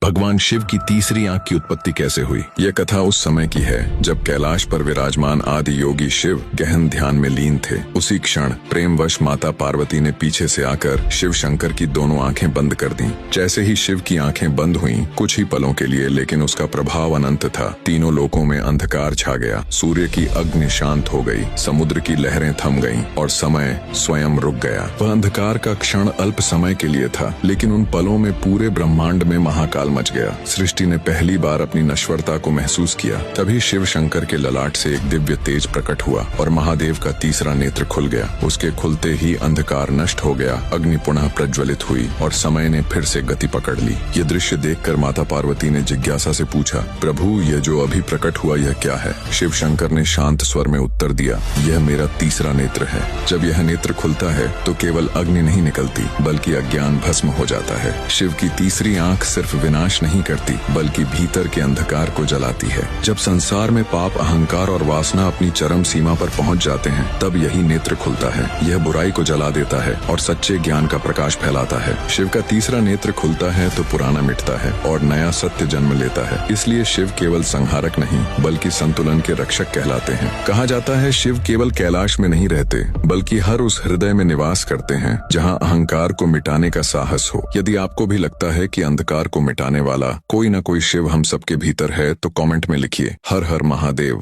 भगवान शिव की तीसरी आंख की उत्पत्ति कैसे हुई? यह कथा उस समय की है जब कैलाश पर विराजमान आदि योगी शिव गहन ध्यान में लीन थे। उसी क्षण प्रेमवश माता पार्वती ने पीछे से आकर शिव शंकर की दोनों आंखें बंद कर दी। जैसे ही शिव की आंखें बंद हुईं, कुछ ही पलों के लिए, लेकिन उसका प्रभाव अनंत था। तीनों लोकों में अंधकार छा गया, सूर्य की अग्नि शांत हो गई, समुद्र की लहरें थम गईं और समय स्वयं रुक गया। वह अंधकार का क्षण अल्प समय के लिए था, लेकिन उन पलों में पूरे ब्रह्मांड में महाकाल मच गया। सृष्टि ने पहली बार अपनी नश्वरता को महसूस किया। तभी शिव शंकर के ललाट से एक दिव्य तेज प्रकट हुआ और महादेव का तीसरा नेत्र खुल गया। उसके खुलते ही अंधकार नष्ट हो गया, अग्नि पुनः प्रज्वलित हुई और समय ने फिर से गति पकड़ ली। ये दृश्य देखकर माता पार्वती ने जिज्ञासा से पूछा, प्रभु, यह जो अभी प्रकट हुआ यह क्या है? शिव शंकर ने शांत स्वर में उत्तर दिया, यह मेरा तीसरा नेत्र है। जब यह नेत्र खुलता है तो केवल अग्नि नहीं निकलती, बल्कि अज्ञान भस्म हो जाता है। शिव की तीसरी आंख सिर्फ विनाश नहीं करती, बल्कि भीतर के अंधकार को जलाती है। जब संसार में पाप, अहंकार और वासना अपनी चरम सीमा पर पहुंच जाते हैं, तब यही नेत्र खुलता है। यह बुराई को जला देता है और सच्चे ज्ञान का प्रकाश फैलाता है। शिव का तीसरा नेत्र खुलता है तो पुराना मिटता है और नया सत्य जन्म लेता है। इसलिए शिव केवल संहारक नहीं, बल्कि संतुलन के रक्षक कहलाते हैं। कहा जाता है शिव केवल कैलाश में नहीं रहते, बल्कि हर उस हृदय में निवास करते हैं जहाँ अहंकार को मिटाने का साहस हो। यदि आपको भी लगता है कि अंधकार को मिटाने वाला कोई न कोई शिव हम सबके भीतर है, तो कमेंट में लिखिए, हर हर महादेव।